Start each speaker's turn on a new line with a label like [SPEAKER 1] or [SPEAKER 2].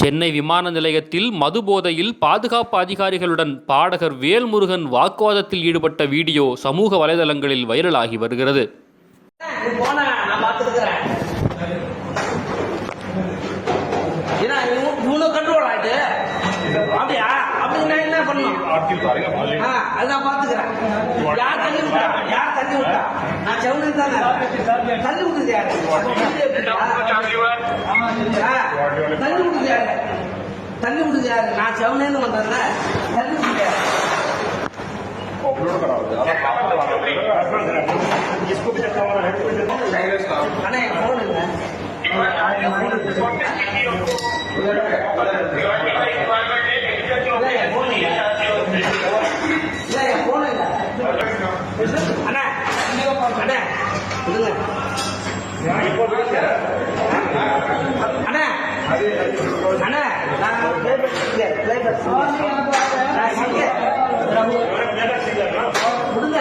[SPEAKER 1] சென்னை விமான நிலையத்தில் மது போதையில் பாதுகாப்பு அதிகாரிகளுடன் பாடகர் வேல்முருகன் வாக்குவாதத்தில் ஈடுபட்ட வீடியோ சமூக வலைதளங்களில் வைரலாகி வருகிறது.
[SPEAKER 2] तल्ली उठ जाए ना चवने तो मतलब ना तल्ली उठ जाए इसको भी चक्का वाला है अने कौन है कौन है अने अने अने अने
[SPEAKER 3] விடுங்க